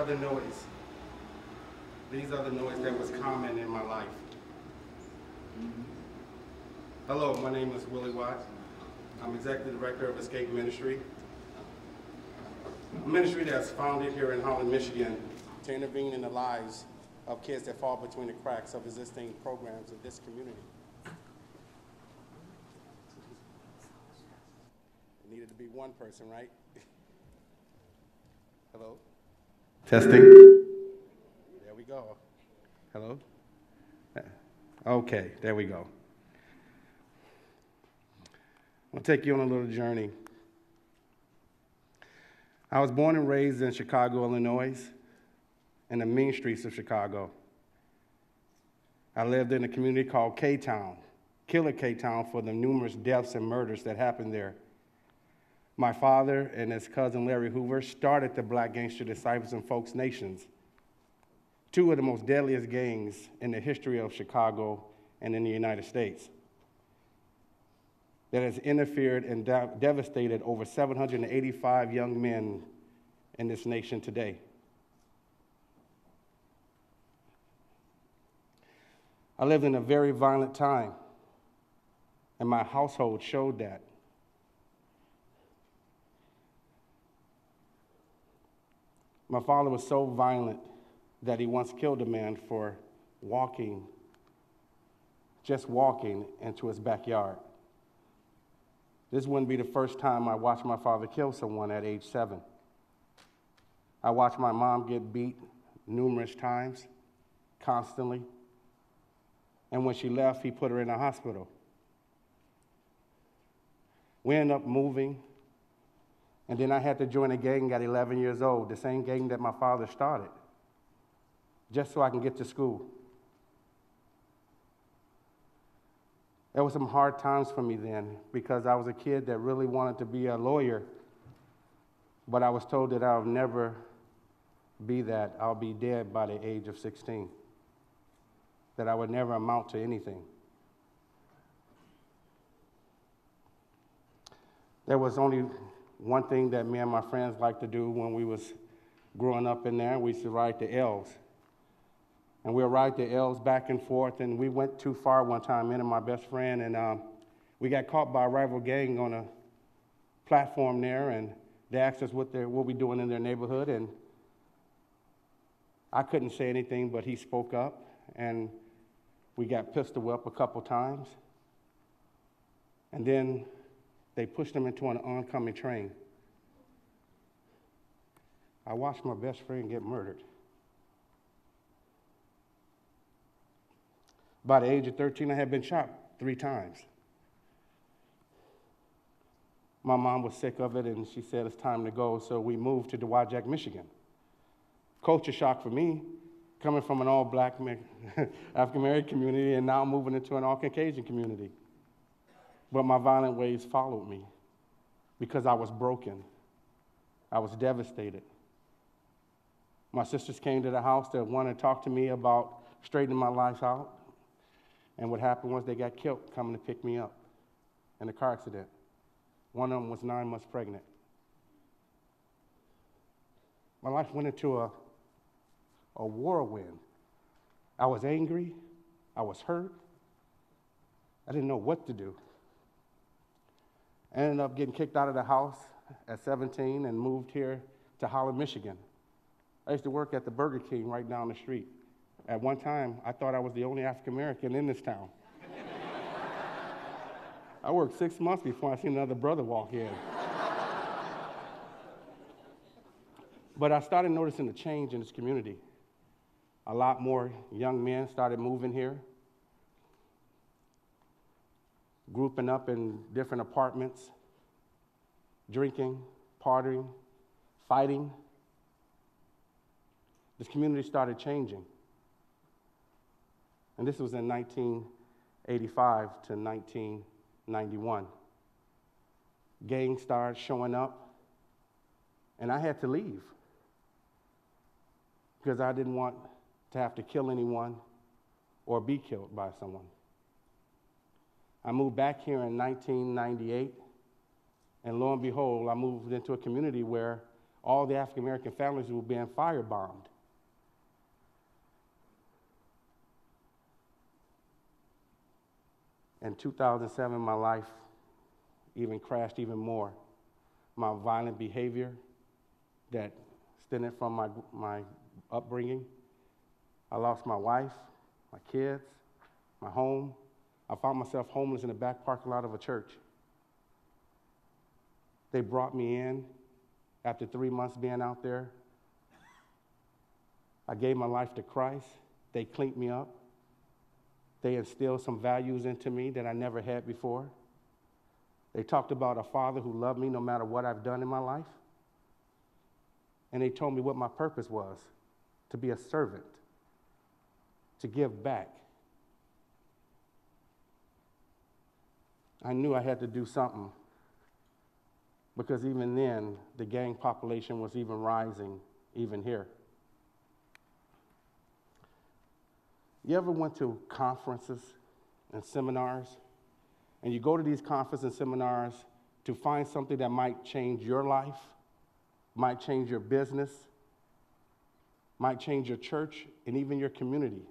the noise. These are the noise that was common in my life. Hello, my name is Willie J. I'm Executive Director of Escape Ministry. A ministry that's founded here in Holland, Michigan to intervene in the lives of kids that fall between the cracks of existing programs in this community. It needed to be one person, right? Hello? Testing. There we go. Hello? Okay, there we go. I'll take you on a little journey. I was born and raised in Chicago, Illinois, in the mean streets of Chicago. I lived in a community called K-Town, Killer K-Town, for the numerous deaths and murders that happened there. My father and his cousin Larry Hoover started the Black Gangster Disciples and Folks Nations, two of the most deadliest gangs in the history of Chicago and in the United States, that has interfered and devastated over 785 young men in this nation today. I lived in a very violent time, and my household showed that. My father was so violent that he once killed a man for just walking into his backyard. This wouldn't be the first time I watched my father kill someone at age 7. I watched my mom get beat numerous times, constantly. And when she left, he put her in a hospital. We ended up moving, and then I had to join a gang at 11 years old, the same gang that my father started, just so I can get to school. There were some hard times for me then because I was a kid that really wanted to be a lawyer, but I was told that I'll never be that. I'll be dead by the age of 16, that I would never amount to anything. There was only one thing that me and my friends liked to do when we was growing up in there. We used to ride the L's. And we'll ride the L's back and forth, and we went too far one time, me and my best friend, and we got caught by a rival gang on a platform there, and they asked us what we doing in their neighborhood, and I couldn't say anything, but he spoke up, and we got pistol whipped a couple times, and then they pushed him into an oncoming train. I watched my best friend get murdered. By the age of 13, I had been shot 3 times. My mom was sick of it, and she said it's time to go, so we moved to Dowagiac, Michigan. Culture shock for me, coming from an all-black African-American community and now moving into an all-Caucasian community. But my violent ways followed me because I was broken. I was devastated. My sisters came to the house that wanted to talk to me about straightening my life out. And what happened was they got killed coming to pick me up in a car accident. One of them was 9 months pregnant. My life went into a whirlwind. I was angry. I was hurt. I didn't know what to do. I ended up getting kicked out of the house at 17 and moved here to Holland, Michigan. I used to work at the Burger King right down the street. At one time, I thought I was the only African-American in this town. I worked 6 months before I seen another brother walk in. But I started noticing a change in this community. A lot more young men started moving here, grouping up in different apartments, drinking, partying, fighting. This community started changing. And this was in 1985 to 1991. Gangs started showing up, and I had to leave because I didn't want to have to kill anyone or be killed by someone. I moved back here in 1998, and lo and behold, I moved into a community where all the African-American families were being firebombed. In 2007, my life even crashed even more. My violent behavior that stemmed from my upbringing. I lost my wife, my kids, my home. I found myself homeless in the back parking lot of a church. They brought me in after 3 months being out there. I gave my life to Christ. They cleaned me up. They instilled some values into me that I never had before. They talked about a father who loved me no matter what I've done in my life. And they told me what my purpose was, to be a servant, to give back. I knew I had to do something, because even then, the gang population was even rising, even here. You ever went to conferences and seminars, and you go to these conferences and seminars to find something that might change your life, might change your business, might change your church, and even your community?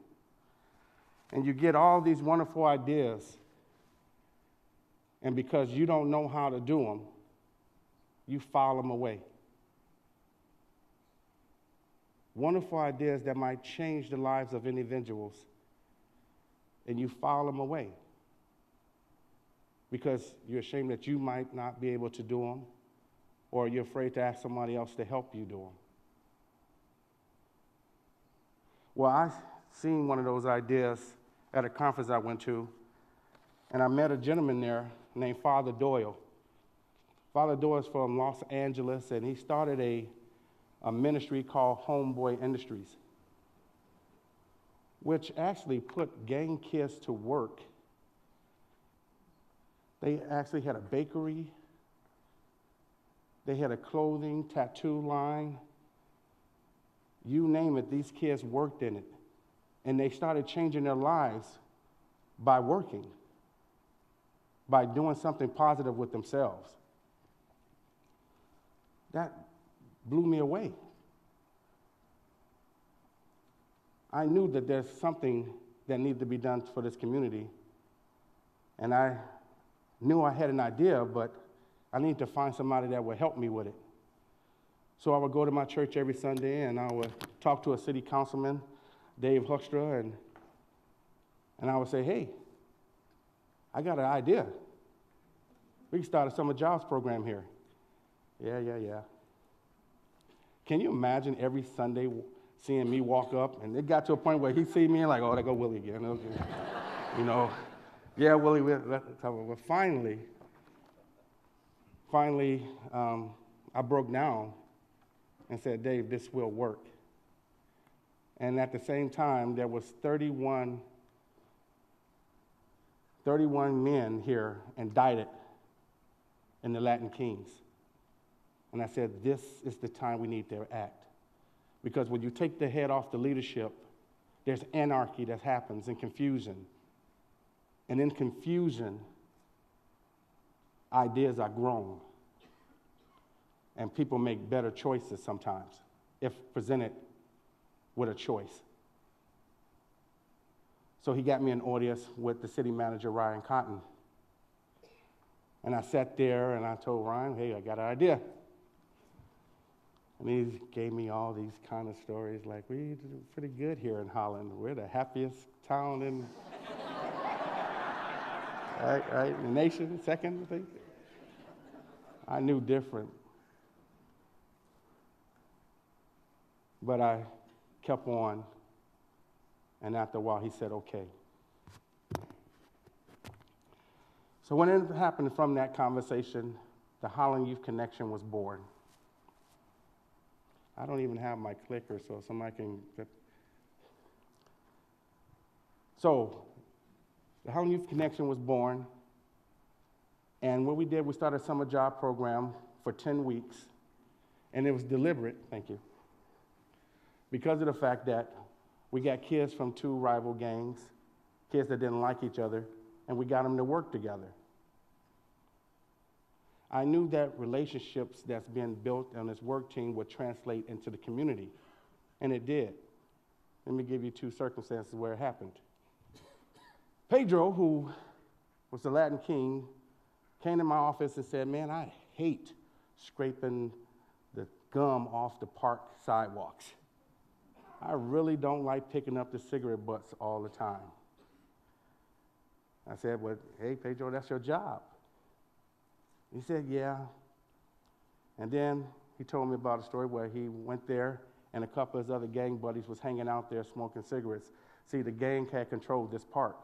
And you get all these wonderful ideas, and because you don't know how to do them, you file them away. Wonderful ideas that might change the lives of individuals, and you file them away because you're ashamed that you might not be able to do them, or you're afraid to ask somebody else to help you do them. Well, I seen one of those ideas at a conference I went to, and I met a gentleman there named Father Doyle. Father Doyle is from Los Angeles, and he started a ministry called Homeboy Industries, which actually put gang kids to work. They actually had a bakery. They had a clothing, tattoo line. You name it, these kids worked in it. And they started changing their lives by working, by doing something positive with themselves. That blew me away. I knew that there's something that needed to be done for this community, and I knew I had an idea, but I needed to find somebody that would help me with it. So I would go to my church every Sunday, and I would talk to a city councilman, Dave Huckstra, and I would say, hey, I got an idea. We can start a summer jobs program here. Yeah. Can you imagine every Sunday seeing me walk up, and it got to a point where he'd see me and like, oh, there go Willie again. Okay. You know, yeah, Willie, let's talk about it. But finally, I broke down and said, Dave, this will work. And at the same time, there was 31 men here indicted in the Latin Kings. And I said, this is the time we need to act. Because when you take the head off the leadership, there's anarchy that happens and confusion. And in confusion, ideas are grown. And people make better choices sometimes if presented with a choice. So he got me an audience with the city manager, Ryan Cotton. And I sat there and I told Ryan, hey, I got an idea. And he gave me all these kind of stories like, we do pretty good here in Holland. We're the happiest town in right, in the nation, second, I think. I knew different. But I kept on, and after a while he said, okay. So what ended up happening from that conversation, the Holland Youth Connection was born. I don't even have my clicker, so somebody can. So the Holland Youth Connection was born, and what we did, we started a summer job program for 10 weeks, and it was deliberate, thank you, because of the fact that we got kids from 2 rival gangs, kids that didn't like each other, and we got them to work together. I knew that relationships that's been built on this work team would translate into the community, and it did. Let me give you two circumstances where it happened. Pedro, who was the Latin king, came to my office and said, man, I hate scraping the gum off the park sidewalks. I really don't like picking up the cigarette butts all the time. I said, well, hey, Pedro, that's your job. He said, yeah. And then he told me about a story where he went there and a couple of his other gang buddies was hanging out there smoking cigarettes. See, the gang had controlled this park.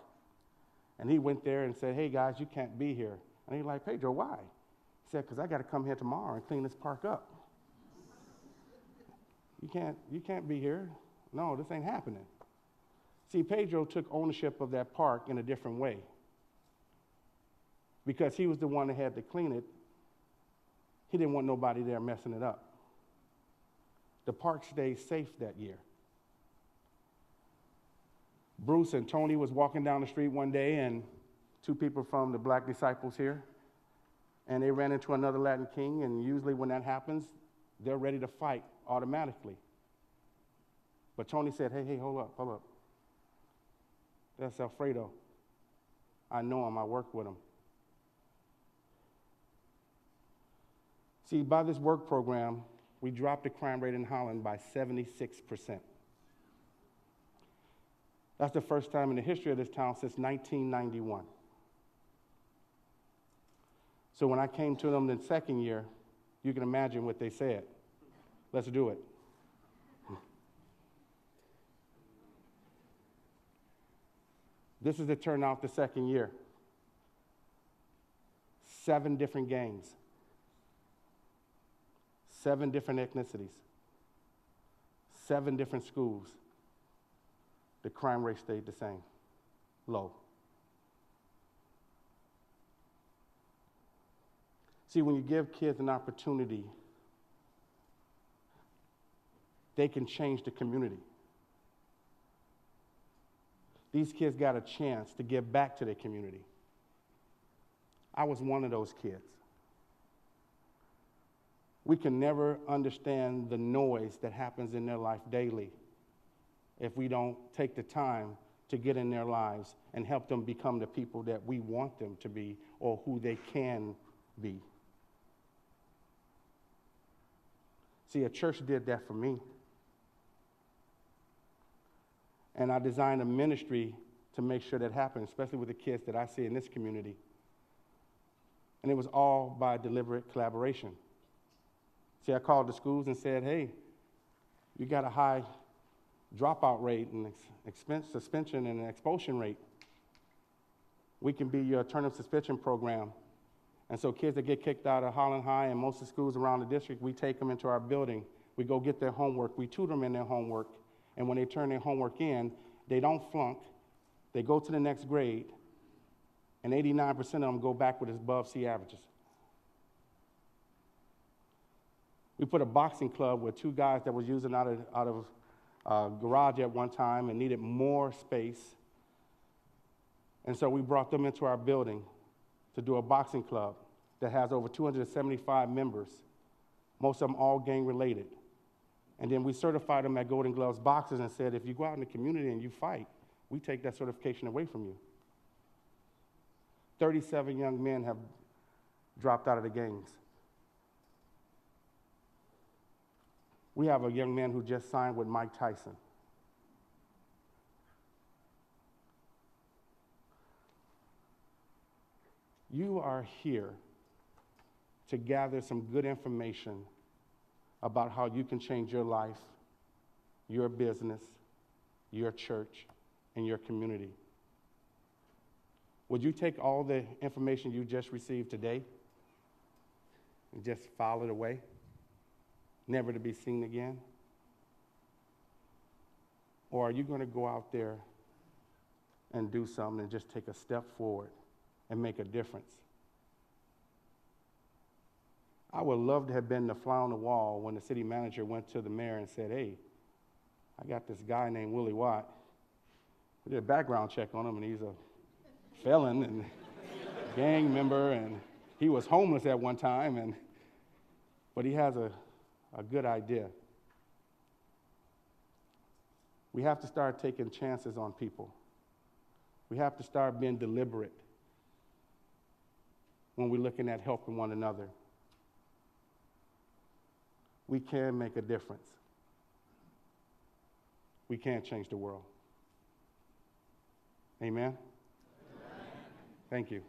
And he went there and said, hey, guys, you can't be here. And he's like, Pedro, why? He said, because I got to come here tomorrow and clean this park up. You can't be here. No, this ain't happening. See, Pedro took ownership of that park in a different way. Because he was the one that had to clean it, he didn't want nobody there messing it up. The park stayed safe that year. Bruce and Tony was walking down the street one day, and two people from the Black Disciples here, and they ran into another Latin king, and usually when that happens, they're ready to fight automatically. But Tony said, hey, hold up. That's Alfredo. I know him, I work with him. See, by this work program, we dropped the crime rate in Holland by 76%. That's the first time in the history of this town since 1991. So when I came to them the second year, you can imagine what they said. Let's do it. This is the turnout the second year. 7 different gangs. 7 different ethnicities. 7 different schools. The crime rate stayed the same, low. See, when you give kids an opportunity, they can change the community. These kids got a chance to give back to their community. I was one of those kids. We can never understand the noise that happens in their life daily if we don't take the time to get in their lives and help them become the people that we want them to be or who they can be. See, a church did that for me. And I designed a ministry to make sure that happened, especially with the kids that I see in this community. And it was all by deliberate collaboration. See, I called the schools and said, hey, you got a high dropout rate and suspension and expulsion rate. We can be your term of suspension program. And so kids that get kicked out of Holland High and most of the schools around the district, we take them into our building. We go get their homework. We tutor them in their homework. And when they turn their homework in, they don't flunk. They go to the next grade. And 89% of them go back with above C averages. We put a boxing club with 2 guys that was using out of garage at one time and needed more space. And so we brought them into our building to do a boxing club that has over 275 members, most of them all gang related. And then we certified them at Golden Gloves boxers and said, if you go out in the community and you fight, we take that certification away from you. 37 young men have dropped out of the gangs. We have a young man who just signed with Mike Tyson. You are here to gather some good information about how you can change your life, your business, your church, and your community. Would you take all the information you just received today and just file it away, never to be seen again? Or are you going to go out there and do something and just take a step forward and make a difference? I would love to have been the fly on the wall when the city manager went to the mayor and said, hey, I got this guy named Willie Watt. We did a background check on him, and he's a felon and gang member, and He was homeless at one time, but he has a good idea. We have to start taking chances on people. We have to start being deliberate when we're looking at helping one another. We can make a difference. We can change the world. Amen? Amen. Thank you.